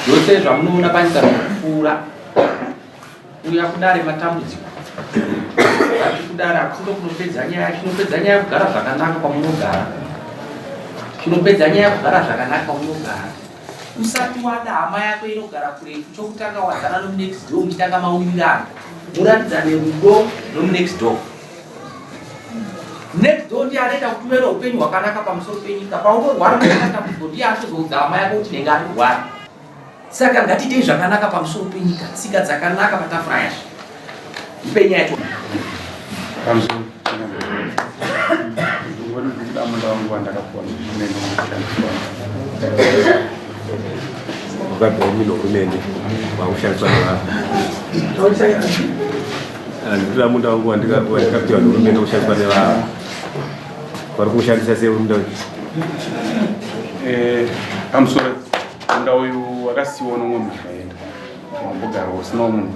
Yose zvamunoona panzira kupfuura uya kudare matambudziko ati kudare akundo kunopedza nyaya chinopedza nyaya kugara zvakanaka kwamunogara chinopedza nyaya kugara zvakanaka kwamunogara usati wada hama yako inogara kuretu chokutanga wadzana nomunext door muchitanga maurirano muratidza nerudo nomunext door. Next door ndiye anoita kuti uve neupenyu hwakanaka pamusoro penyika paunorwara nematambudziko ndiye anozoudza hama yako kuti nenge ari kurwara. Saka ngatiitei zvakanaka pamusoro penyika, tsika dzakanaka patafura yacho. Ipenya yacho. Pamusoro. Munda wangu andakapuwa neno kushandiswa. Ukabva minohumende wakushandiswa nevanhu. Andira munda wangu wandikapiwa nehurumende kushandiswa nevanhu. Vari kuushandisa sei munda uyu? Pamusoro munda uyu wakasiyiwa nomwe munhu aenda wambogara usinawo munhu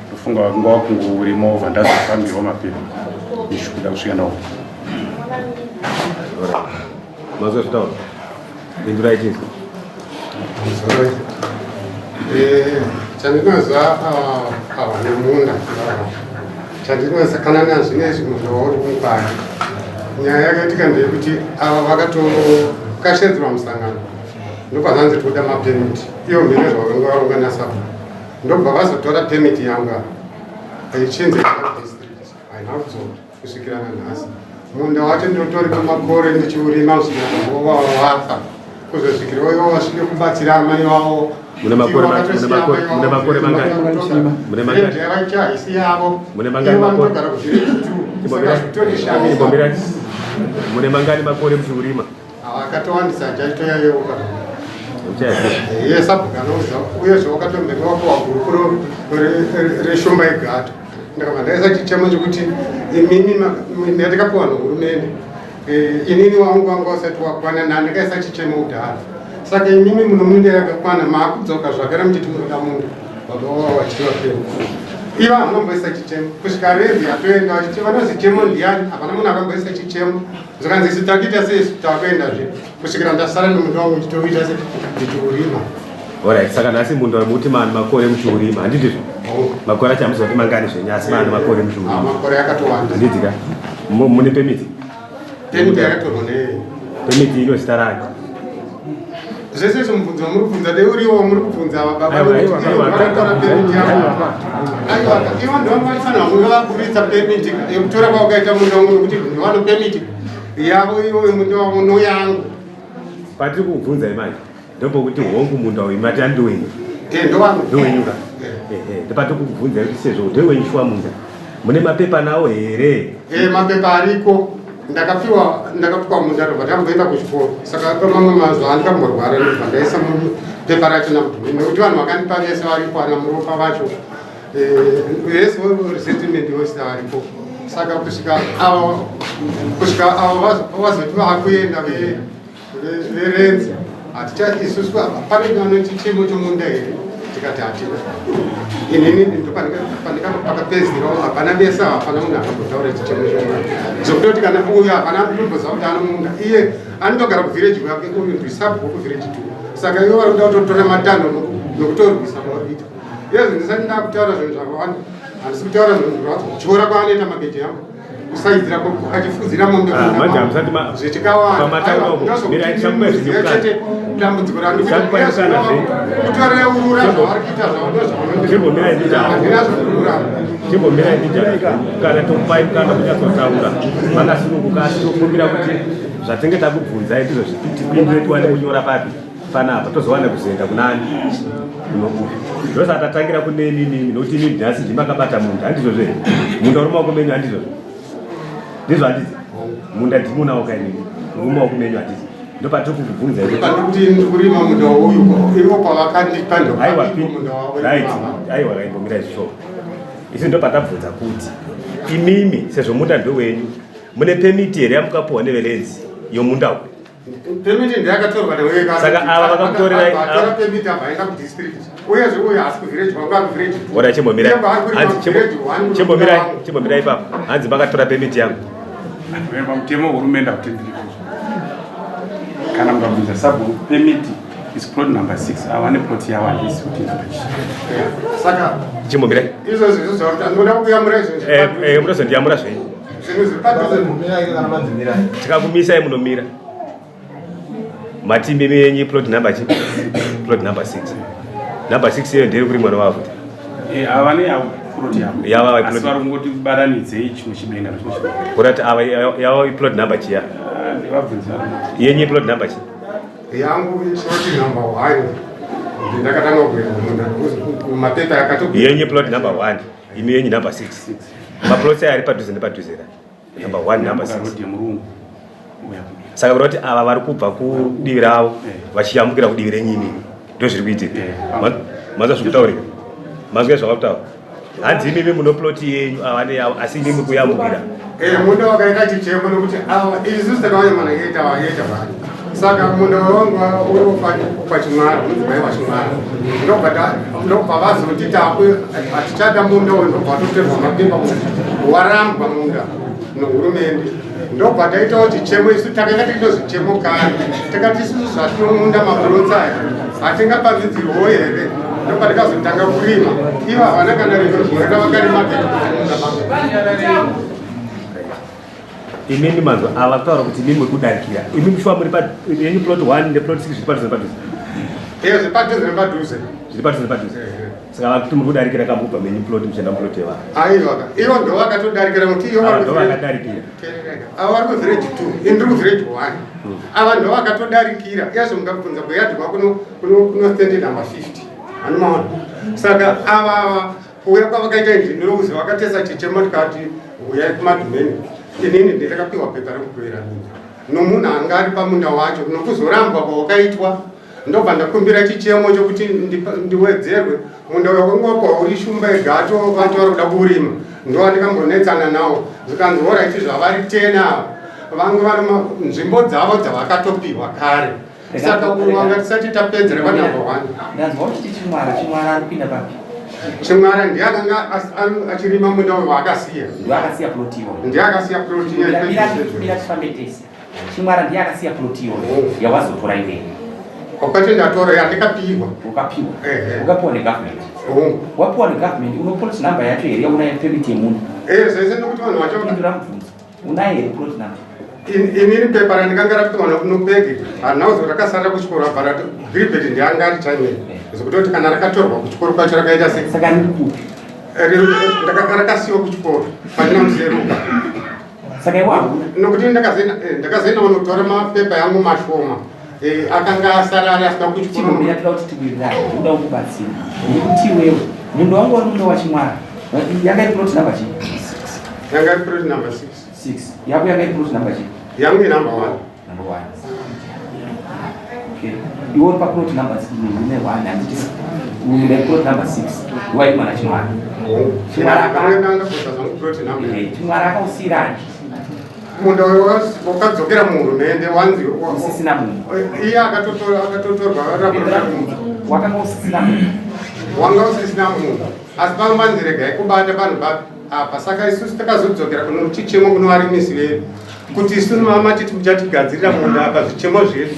ndofunga wakunga wakunguri movha ndazofambirwa mapepa ndishukuda kusvika nawo. Mazozvitaura indurai chii chandinoziva avana munda chandinoziva kana nazvinezvi munhu wauri kungwara nyaya yakaitika ndeyekuti ava vakatokashedzerwa musangano ndobva vanzi toda mapemiti iyo mhene zvavanga varonga nasapo ndobva vazotora pemiti yanga aichenze district haina kudzoka kusvikira nanhasi munda wacho ndotori kwamakore ndichiurima kusvikira wafa kuzosvikira iwo vasvike kubatsira amai vavo mune makore mangani haisi yavo mune mangani makore muchiurima akatowandisa jaitoyayoka yesabhukanoza uyezve wakatombekewakuwa gurukuro reshumba yegato ndakabva ndaisa chichemo chekuti imini ndandikapiwa nehurumende inini wangu wanga wasati wakwana ndandikaisa chichemo kudhara saka imimi muno munda yakakwana maakudzoka zvakare muchiti munoda munda baba wawachitiwa pemu iva hamunomboisa chichemo kusvika rezi atoenda vachiti vanozi chemo ndiani hapana munhu akamboisa chichemo zvakanzi isi takuita sei tavakuendazve kusvikira ndasara nomunda wangu ndichitoita se ndichiurima. Alright, saka nhasi munda muti mani makore muchiurima handitizvo makore acho hamuzoti mangani zvenyasi mani makore muchiurima makore akatowanda handitika mune pemiti yakatorwa pemiti ino zita rani zvese zvomubvunzo muri kubvunza deuriwo muri kubvunza vababa ivo ndovanofanira kunge vaburitsa pemiti yekutora kwaukaita munda wangu nokuti ndovano pemiti yavo ivo munda wangu noyangu patiri kubvunza imani ndopokuti hongu munda uyu mati andiwenyu ndowenyuka ndopatiri kubvunza kuti sezvo ndowenyushwa munda mune mapepa nawo here? Mapepa ariko ndakapiwa munda ndobva ndamboenda kuchikoro saka pamamwe mazuva andikamborwara ndobva ndaisa pepa racho namudhuri nekuti vanhu vakandipa vese varipo ana muropa vacho vese resettlement vose varipo saka kusvika avo vazoti vakuenda verenzi isusu pane anoti chimo chomunda here tikati hatina inini ndopandikapakapedzirawo hapana besa hapana munhu akambotaura chichemo chomunda zokutoti kana uyu hapana kutomboziva kuti ano munda iye anotogara kuvhireji kwake uyu ndisabhuko kuvhireji tu saka ivo varikuda kutotora matando nokutorwisa mavita iyezvo ndisati ndakutaura zvinhu zvakawanda handisi kutaura zvinhu zvacho kutyora kwaanoita mabeti yangu kusaidzira achifudzira mombe manje amsati zvichikawanda dambudziko randikurauura chimbomira ndija kana topai kana kunyatsotaura makasununguka tokumbira kuti zvatinge takubvunzai ndizvo tipindure tiwane kunyora papi panapa tozowana kuzoenda kunani kunokupi ndosaka tatangira kune nini nokuti inini nhasi ndimakabata munda handizvo zve munda uri maoko menyu handizvo ndizvo handidzi munda ndimunawo kainini uri maoko menyu handidzi ndopatiri kukubvunza kuti ndikurima munda uyu ivo pavakandipa aiwa kaimbomira izvishoko isi ndopatabvunza kuti imimi sezvo munda ndowenyu mune pemiti here yamukapuhwa neverenzi yomunda uyu pemiti ndeyakatorwa neweka saka ava vakakutorerai pemiti abvaenda kudistrict uyezve uyu asi kuvillage wanga kuvillage ora chimbomirai ipapo hanzi makatora pemiti yangu pamutemo hurumende akutendereko kana mukabvunza sabu pemiti is plot number 6 avane plot yavo handisi kuti saka chimbomirai izvozvo zvozoda kuyamura izvozvo munozondiyamura zvenyu tikakumisai munomira matimimi yenyu plot number chi plot number 6 number 6 iyo ndiri kuri mwana wavo avane yavo plot yavo asi vari kungoti baranidzei chimwe chibenga nechimwe chibenga kurati ava yavo plot number chiya yenyu plot number chi yangu plot number 1 ndakatanga kumapepa yakatopi yenyu plot number 1 imi yenyu number 6 maplots ari padhuze nepadhuze number 1 number 6 saka kuti ava vari kubva kudivi ravo vachiyambukira kudivi renyimi ndozviri kuitika manzwa zvekutaurika mazwe zvakakutaura hanzi imimi munoploti yenyu avane yavo asi imimi kuyambukira munda wakaita chichemo nekuti isusu takavanyamana yaita vanhu saka munda wangu uri pachimwara mudzimai wachimwara ndobva vazoti takwe hatichada munda uyu ndobva toterwa mapepa kuti warambwa munda nehurumende ndobva taita kuti chemo isu takaita tichinozichemo kare takati isusu zvatinomunda mapurotsayo hatingapanzidzirwo here ndobva tikazotanga kurima ivo havana kana rioreka vakarima imini manzwa ava kutaura kuti imimi muri kudarikira imi mushuwa muri yenyu plot 1 neplot 6 zviri padhuze nepadhuze zvipadhuze nepadhuze zviri padhuze nepadhuze saka vakuti muri kudarikira kambubva menyu plot muchenda muplot yevavo aiwa ivo ndo vakatodarikira kuti ndo vakadarikira ava vari kuvillage 2 indiri kuvillage 1 ava ndo vakatodarikira iyazvo mungabvunza kuyadhwa kuno stand number 50 anomaona saka ava kuuya kwavakaita ndinokuzi vakatesa chichemo tikati uyai kumadhumeni inini nditakapiwa pepa rekupera nomunhu anga ari pamunda wacho nokuzorambwa kwawakaitwa ndobva ndakumbira chichemo chokuti ndiwedzerwe munda wakangopwa uri shumba egato vantu vari kuda kurima ndowandikambonetsana nawo zvikanzi oraiti zvavari 10 ava vange vari nzvimbo dzavo dzavakatopiwa kare saka wanga tisati tapedzera panumber 1 chimwara ndiakanga achirima munda waakasiya ndiakasiya plotiyo chimwara ndiakasiya plotiyo yawazotora iwewe wakati ndatora yandikapiwa ukapiwa negovernment wapiwa negovernment uno plot number yacho here unayo permit yemunhu zvese nokuti vanhu vacho ndindiramubvunza unayo here plot number inini pepa randikanga rapiwa nokunopege hanauzo rakasara kuchikoro abva rati gribet ndianga ari chaimene zvekutoti kana rakatorwa kuchikoro kwacho rakaita saka ndikupi rakasiyiwa kuchikoro pandina muzeruka saka iwangu nokuti ndakazoenda unotora mapepa yangu mashoma akanga asara ari asina kuchikoro yatika kuti tiwirai uda kubatsira nekuti iwewe munhu wangu wari munda wachimwara yanga iri plot number chii yanga iri plot number 6 yako yanga iri plot number chii yangu number 1 iwe uri paplot number 6 ine 1 handiti une plot number 6 waimana chimwara chimwara akausirani munda wakadzokera muhurumende wanzi usisina munhu iye akatotorwa wakanga usisina munhu wanga usisina munhu asi pamanziregai kubata vanhu apa saka isusu takazodzokera kuno chichemo kuno varimisi vedu kuti isu mamati muchatigadzirira munda apa zvichemo zvedu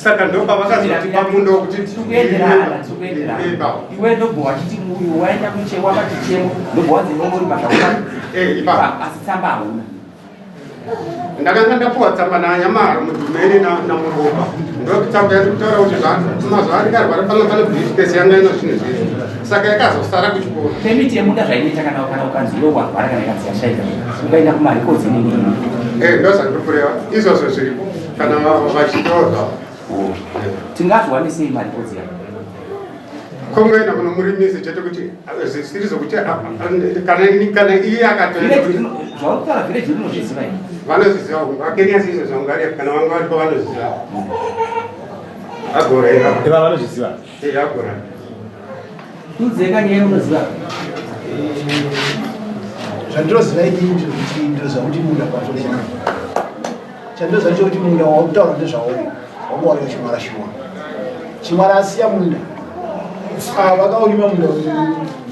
saka ndopa vakazoti pamundo kuti tikuenderana iwe ndobva wachiti uyu waenda kuchewa pachichemo ndobva wanzi nongori basa asi tsamba hauna ndakanga ndapuwa tsamba nanyamara mudhumeni namuropa ndokutsamba yakutaura kuti mazuva arikarwara pane briefcase yanga ino zvinhu zvizvi saka yakazosara kuchikoro pemiti yemunda zvainoita kana ukanzi iwe warwara kana ikaziyashaika ukaenda kumarekodzi nini ndozvandokureva izvozvo zviripo kana vachitaurwa tingazviwanisei marekodzi yako kongoenda kuno murimisi chete kuti zvisiri zokuti kana iye akatozvautaura vhireji rinozviziva ii vanozviziva akenya sizvo zvangareva kana vanga varipo vanozviziva agoreva eva vanozviziva agora udzeka nyaya unoziva zvandinoziva inini kuti ndinoziva kuti munda kwatolema chandinoziva ndechekuti munda wautaura ndezvauri wanga wari wachimwara shiwa chimwara asiya munda vakaurima munda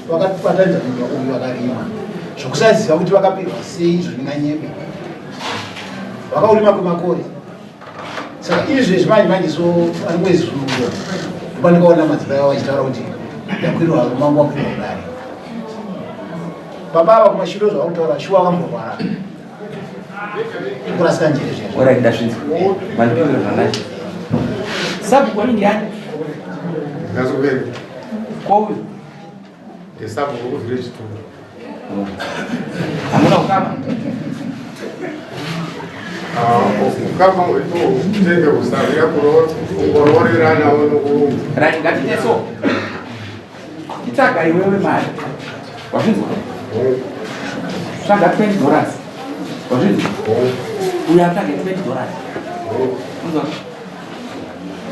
vakapatanidza munda uyu vakarima zvokusaziva kuti vakapirwa sei izvo zvinganyebe vakaurima kwemakore saka izvezvi manje so ari mwezi zvurulo ndopandikaona madzimai avo vachitaura kuti yakwirwa mangu wakwirwa kudare babava kumashiro zvavakutaura shuwa vakamborwara kurasika njere zvezvo oraida zvinzi mandipiro zvanacho sabu kwani ndiani ngazuveri kwouyu ndesabu ukuvhire chitoro hamuna ukama ukama tenge kusavira kungororerana rai ngatiteso titsvaga iwewe mari wazvinzwa tsvaga $20 wazvinzwa uyu atsvage $20 unzwa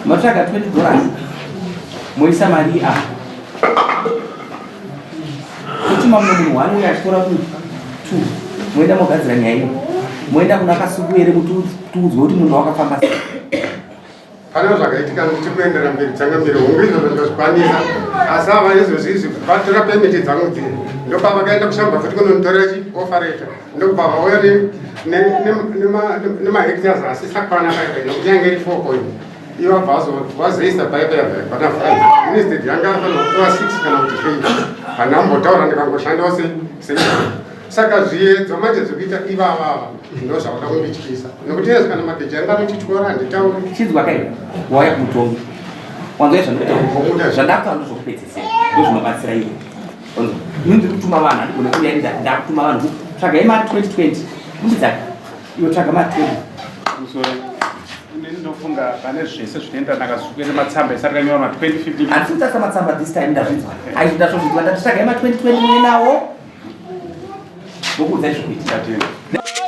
matsvaga $20 moisa mari apa kuti mamwe munhu wani uyo achitora 2 moenda mogadzira nyaya iyo moenda kuna kasuku here mutuudzwe kuti munhu wakafamba sei pane zvakaitika kuti kuendera mberi dzanga mberi hongu izvozvo ndozvikwanisa asi ava izvozvizvi vatora pemiti dzangu dziri ndopa vakaenda kushamba futi kunonitorera chiofareta ndokupa vauya nemahectares asi sakwana paipai nokuti yange iri 4 point iva vazoisa paipai pana 5 instead yanga afanira kutora 6 kana kuti 8 panambotaura ndikangoshandawo saka zviedzo manje zvekuita ivavava ndo zvavada kundityisa nokuti yezo kana mageji anga anotityora handitauri chinzwa kai wauya kumutongi wanzoya zvandinoita zvandakutaura ndozvokupedzisira ndozvinobatsira iwe ini ndiri kutuma vanhu handigone kuya ndakutuma vanhu tsvagai mari 2020 umbidzaka iwe tsvaga mari 20 ndinofunga pane zvese zvinoenda nakasukere matsamba isati kanyora ma 2015 handisi kutarisa matsamba this time ndazvinzwa aizvindazvozvidziva ndati tsvagai mari 2020 muye nawo ndokuudzai zvekuitika